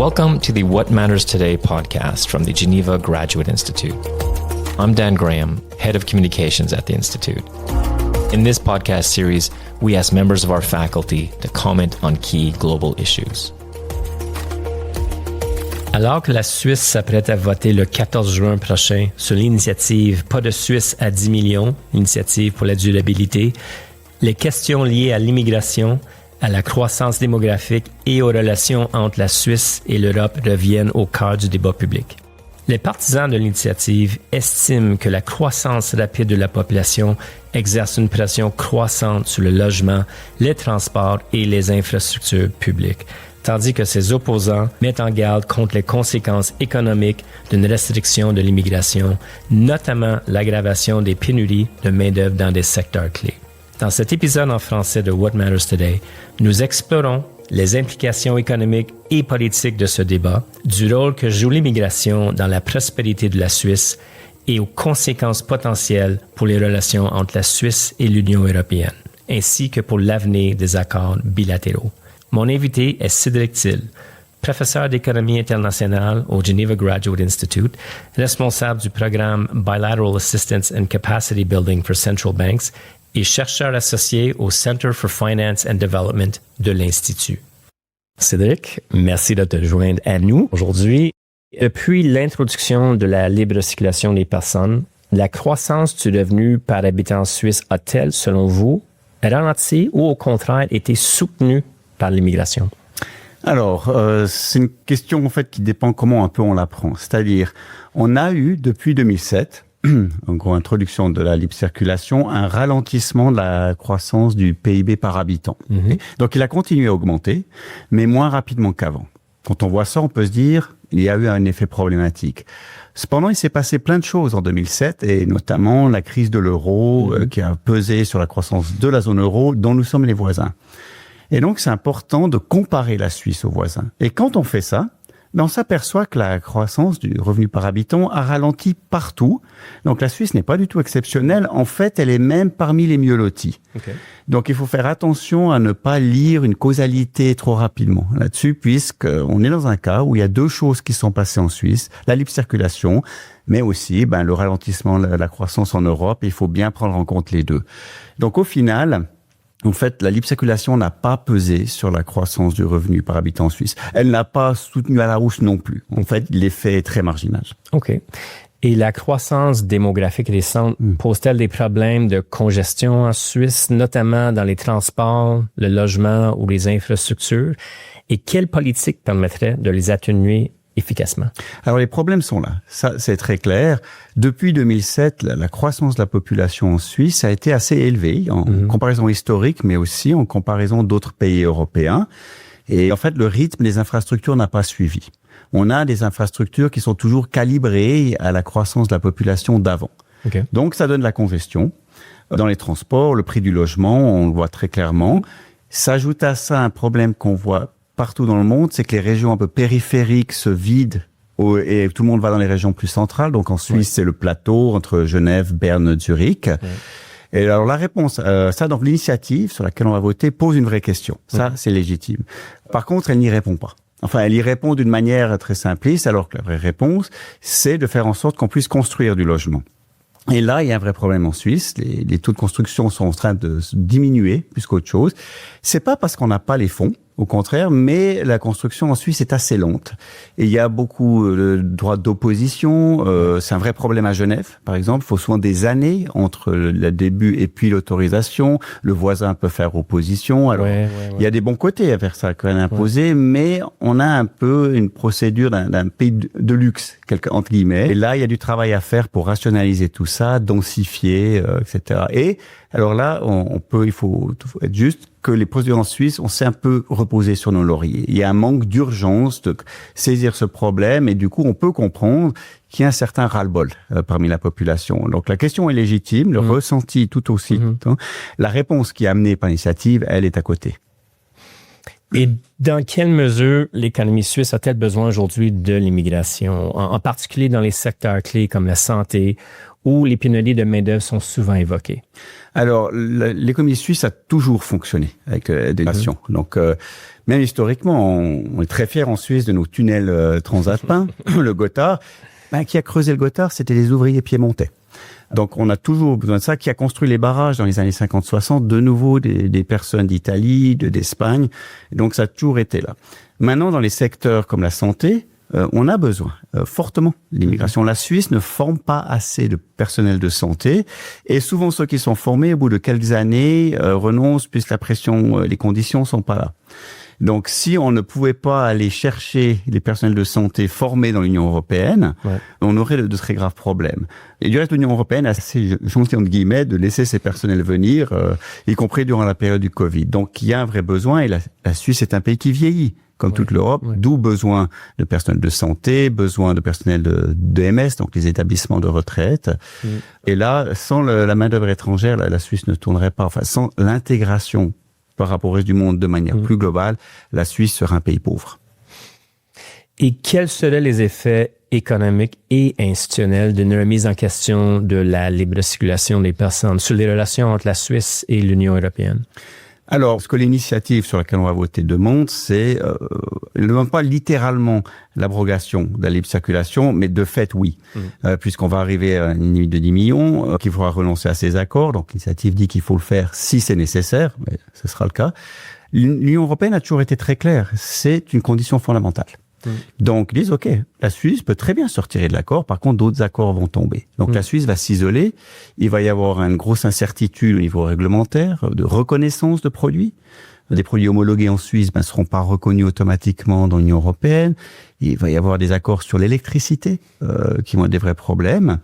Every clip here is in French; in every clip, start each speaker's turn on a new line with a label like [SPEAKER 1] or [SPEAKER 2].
[SPEAKER 1] Welcome to the What Matters Today podcast from the Geneva Graduate Institute. I'm Dan Graham, Head of Communications at the Institute. In this podcast series, we ask members of our faculty to comment on key global issues.
[SPEAKER 2] Alors que la Suisse s'apprête à voter le 14 juin prochain sur l'initiative Pas de Suisse à 10 millions, l'initiative pour la durabilité, les questions liées à l'immigration, à la croissance démographique et aux relations entre la Suisse et l'Europe reviennent au cœur du débat public. Les partisans de l'initiative estiment que la croissance rapide de la population exerce une pression croissante sur le logement, les transports et les infrastructures publiques, tandis que ses opposants mettent en garde contre les conséquences économiques d'une restriction de l'immigration, notamment l'aggravation des pénuries de main-d'œuvre dans des secteurs clés. Dans cet épisode en français de What Matters Today, nous explorons les implications économiques et politiques de ce débat, du rôle que joue l'immigration dans la prospérité de la Suisse et aux conséquences potentielles pour les relations entre la Suisse et l'Union européenne, ainsi que pour l'avenir des accords bilatéraux. Mon invité est Cédric Thill, professeur d'économie internationale au Geneva Graduate Institute, responsable du programme Bilateral Assistance and Capacity Building for Central Banks et chercheur associé au Center for Finance and Development de l'Institut. Cédric, merci de te joindre à nous aujourd'hui. Depuis l'introduction de la libre circulation des personnes, la croissance du revenu par habitant suisse a-t-elle, selon vous, ralenti ou au contraire été soutenue par l'immigration?
[SPEAKER 3] Alors, c'est une question en fait qui dépend comment un peu on la prend. C'est-à-dire, on a eu depuis 2007, en gros introduction de la libre circulation, un ralentissement de la croissance du PIB par habitant. Donc, il a continué à augmenter, mais moins rapidement qu'avant. Quand on voit ça, on peut se dire, il y a eu un effet problématique. Cependant, il s'est passé plein de choses en 2007, et notamment la crise de l'euro qui a pesé sur la croissance de la zone euro, dont nous sommes les voisins. Et donc, c'est important de comparer la Suisse aux voisins. Et quand on fait ça, on s'aperçoit que la croissance du revenu par habitant a ralenti partout. Donc, la Suisse n'est pas du tout exceptionnelle. En fait, elle est même parmi les mieux lotis. Okay. Donc, il faut faire attention à ne pas lire une causalité trop rapidement là-dessus, puisqu'on est dans un cas où il y a deux choses qui sont passées en Suisse. La libre circulation, mais aussi le ralentissement de la croissance en Europe. Il faut bien prendre en compte les deux. Donc, au final, en fait, la libre circulation n'a pas pesé sur la croissance du revenu par habitant en Suisse. Elle n'a pas soutenu à la hausse non plus. En fait, l'effet est très marginal.
[SPEAKER 2] OK. Et la croissance démographique récente pose-t-elle des problèmes de congestion en Suisse, notamment dans les transports, le logement ou les infrastructures? Et quelle politique permettrait de les atténuer efficacement?
[SPEAKER 3] Alors, les problèmes sont là. Ça, c'est très clair. Depuis 2007, la croissance de la population en Suisse a été assez élevée en comparaison historique, mais aussi en comparaison d'autres pays européens. Et en fait, le rythme des infrastructures n'a pas suivi. On a des infrastructures qui sont toujours calibrées à la croissance de la population d'avant. Okay. Donc, ça donne la congestion. Dans les transports, le prix du logement, on le voit très clairement. S'ajoute à ça un problème qu'on voit partout dans le monde, c'est que les régions un peu périphériques se vident et tout le monde va dans les régions plus centrales. Donc en Suisse, c'est le plateau entre Genève, Berne, Zurich. Et alors la réponse, donc l'initiative sur laquelle on va voter pose une vraie question. Ça, c'est légitime. Par contre, elle n'y répond pas. Enfin, elle y répond d'une manière très simpliste, alors que la vraie réponse, c'est de faire en sorte qu'on puisse construire du logement. Et là, il y a un vrai problème en Suisse. Les taux de construction sont en train de diminuer plus qu'autre chose. C'est pas parce qu'on n'a pas les fonds, au contraire, mais la construction en Suisse est assez lente. Et il y a beaucoup de droits d'opposition. C'est un vrai problème à Genève, par exemple. Il faut souvent des années entre le début et puis l'autorisation. Le voisin peut faire opposition. Alors, il y a des bons côtés à faire ça, quand même imposer, mais on a un peu une procédure d'un pays de luxe, entre guillemets. Et là, il y a du travail à faire pour rationaliser tout ça, densifier, etc. Et alors là, il faut être juste que les procédures en Suisse, on s'est un peu reposé sur nos lauriers. Il y a un manque d'urgence de saisir ce problème et du coup, on peut comprendre qu'il y a un certain ras-le-bol parmi la population. Donc la question est légitime, le ressenti tout aussi. La réponse qui est amenée par l'initiative, elle est à côté.
[SPEAKER 2] Et dans quelle mesure l'économie suisse a-t-elle besoin aujourd'hui de l'immigration, en particulier dans les secteurs clés comme la santé où les pénuries de main-d'œuvre sont souvent évoquées?
[SPEAKER 3] Alors, l'économie suisse a toujours fonctionné avec des nations. Donc, même historiquement, on est très fiers en Suisse de nos tunnels transalpins. Le Gothard, qui a creusé le Gothard, c'était les ouvriers piémontais. Donc, on a toujours besoin de ça. Qui a construit les barrages dans les années 50-60? De nouveau, des personnes d'Italie, d'Espagne. Donc, ça a toujours été là. Maintenant, dans les secteurs comme la santé, on a besoin fortement de l'immigration. La Suisse ne forme pas assez de personnel de santé. Et souvent, ceux qui sont formés, au bout de quelques années, renoncent puisque la pression, les conditions sont pas là. Donc, si on ne pouvait pas aller chercher les personnels de santé formés dans l'Union européenne, on aurait de très graves problèmes. Et du reste, l'Union européenne a assez gentil, entre guillemets, de laisser ces personnels venir, y compris durant la période du Covid. Donc, il y a un vrai besoin et la Suisse est un pays qui vieillit, comme toute l'Europe, d'où besoin de personnel de santé, besoin de personnel de MS, donc les établissements de retraite. Et là, sans la main-d'œuvre étrangère, la Suisse ne tournerait pas. Enfin, sans l'intégration par rapport au reste du monde de manière plus globale, la Suisse serait un pays pauvre.
[SPEAKER 2] Et quels seraient les effets économiques et institutionnels d'une remise en question de la libre circulation des personnes sur les relations entre la Suisse et l'Union européenne?
[SPEAKER 3] Alors, ce que l'initiative sur laquelle on va voter demande, c'est, elle ne demande pas littéralement l'abrogation de la libre circulation, mais de fait, oui. Puisqu'on va arriver à une limite de 10 millions, qu'il faudra renoncer à ces accords. Donc, l'initiative dit qu'il faut le faire si c'est nécessaire, mais ce sera le cas. L'Union européenne a toujours été très claire. C'est une condition fondamentale. Donc, ils disent, OK, la Suisse peut très bien se retirer de l'accord. Par contre, d'autres accords vont tomber. Donc, la Suisse va s'isoler. Il va y avoir une grosse incertitude au niveau réglementaire, de reconnaissance de produits. Des produits homologués en Suisse ne seront pas reconnus automatiquement dans l'Union européenne. Il va y avoir des accords sur l'électricité qui vont être des vrais problèmes.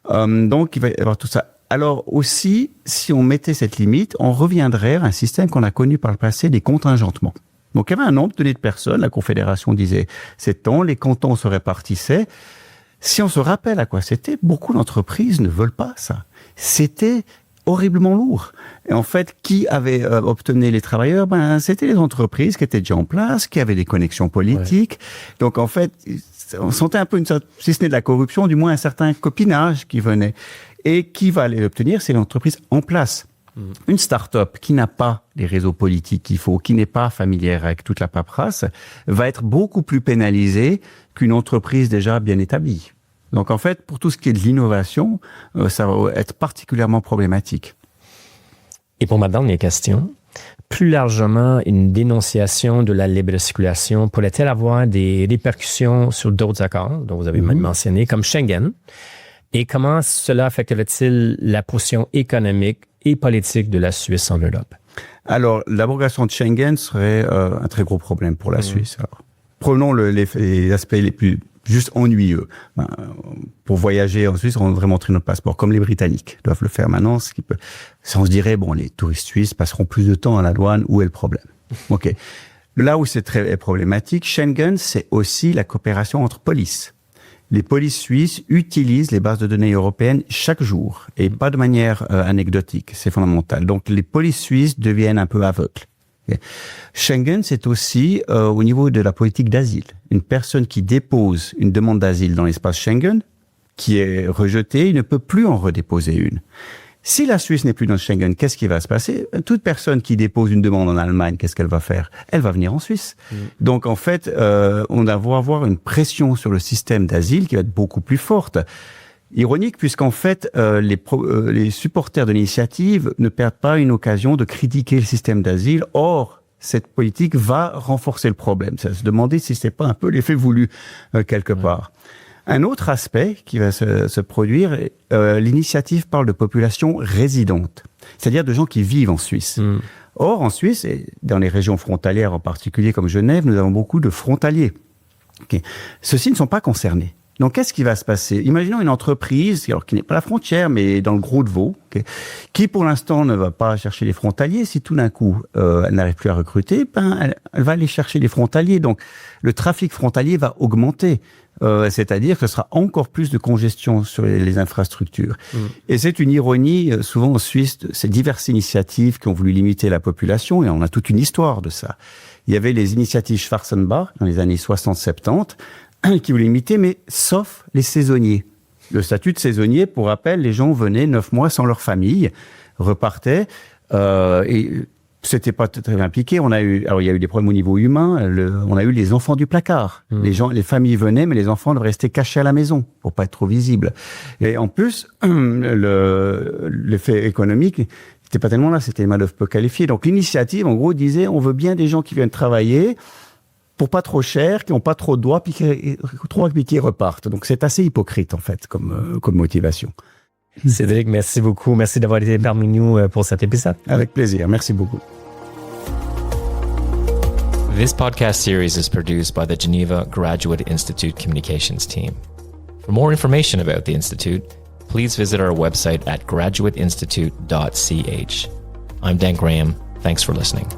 [SPEAKER 3] Donc, il va y avoir tout ça. Alors aussi, si on mettait cette limite, on reviendrait à un système qu'on a connu par le passé des contingentements. Donc, il y avait un nombre donné de personnes. La Confédération disait c'est tant, les cantons se répartissaient. Si on se rappelle à quoi c'était, beaucoup d'entreprises ne veulent pas ça. C'était horriblement lourd. Et en fait, qui avait obtenu les travailleurs? C'était les entreprises qui étaient déjà en place, qui avaient des connexions politiques. Donc, en fait, on sentait un peu, si ce n'est de la corruption, du moins un certain copinage qui venait. Et qui va les obtenir? C'est l'entreprise en place. Une start-up qui n'a pas les réseaux politiques qu'il faut, qui n'est pas familière avec toute la paperasse, va être beaucoup plus pénalisée qu'une entreprise déjà bien établie. Donc, en fait, pour tout ce qui est de l'innovation, ça va être particulièrement problématique.
[SPEAKER 2] Et pour ma dernière question, plus largement, une dénonciation de la libre circulation pourrait-elle avoir des répercussions sur d'autres accords dont vous avez mentionné, comme Schengen? Et comment cela affecterait-il la position économique et politique de la Suisse en Europe? Alors,
[SPEAKER 3] l'abrogation de Schengen serait un très gros problème pour la Suisse. Alors, prenons les aspects les plus juste ennuyeux. Pour voyager en Suisse, on devrait montrer notre passeport, comme les Britanniques doivent le faire maintenant. Si on se dirait, les touristes suisses passeront plus de temps à la douane, où est le problème? OK. Là où c'est très problématique, Schengen, c'est aussi la coopération entre polices. Les polices suisses utilisent les bases de données européennes chaque jour et pas de manière anecdotique. C'est fondamental. Donc, les polices suisses deviennent un peu aveugles. Okay. Schengen, c'est aussi au niveau de la politique d'asile. Une personne qui dépose une demande d'asile dans l'espace Schengen, qui est rejetée, il ne peut plus en redéposer une. Si la Suisse n'est plus dans Schengen, qu'est-ce qui va se passer? Toute personne qui dépose une demande en Allemagne, qu'est-ce qu'elle va faire? Elle va venir en Suisse. Donc, en fait, on va avoir une pression sur le système d'asile qui va être beaucoup plus forte. Ironique, puisqu'en fait, les supporters de l'initiative ne perdent pas une occasion de critiquer le système d'asile. Or, cette politique va renforcer le problème. Ça se demander si c'est pas un peu l'effet voulu quelque part. Un autre aspect qui va se produire, l'initiative parle de population résidente, c'est-à-dire de gens qui vivent en Suisse. Or, en Suisse, et dans les régions frontalières en particulier comme Genève, nous avons beaucoup de frontaliers. Okay. Ceux-ci ne sont pas concernés. Donc, qu'est-ce qui va se passer? Imaginons une entreprise, alors qui n'est pas à la frontière, mais dans le Gros de Vaud, okay, qui pour l'instant ne va pas chercher les frontaliers. Si tout d'un coup, elle n'arrive plus à recruter, elle va aller chercher les frontaliers. Donc, le trafic frontalier va augmenter. C'est-à-dire que ce sera encore plus de congestion sur les infrastructures. Et c'est une ironie, souvent en Suisse, ces diverses initiatives qui ont voulu limiter la population, et on a toute une histoire de ça. Il y avait les initiatives Schwarzenbach dans les années 60-70, qui voulaient limiter, mais sauf les saisonniers. Le statut de saisonnier, pour rappel, les gens venaient 9 mois sans leur famille, repartaient, et c'était pas très impliqué. Alors il y a eu des problèmes au niveau humain. On a eu les enfants du placard. Les familles venaient, mais les enfants devaient rester cachés à la maison pour pas être trop visibles. Et en plus, l'effet économique n'était pas tellement là. C'était une main-d'œuvre peu qualifiée. Donc l'initiative, en gros, disait on veut bien des gens qui viennent travailler pour pas trop cher, qui ont pas trop de droits, puis qui repartent. Donc c'est assez hypocrite en fait comme motivation.
[SPEAKER 2] Cédric, merci beaucoup. Merci d'avoir été parmi nous pour cet épisode.
[SPEAKER 3] Avec plaisir. Merci beaucoup.
[SPEAKER 1] This podcast series is produced by the Geneva Graduate Institute Communications team. For more information about the Institute, please visit our website at graduateinstitute.ch. I'm Dan Graham. Thanks for listening.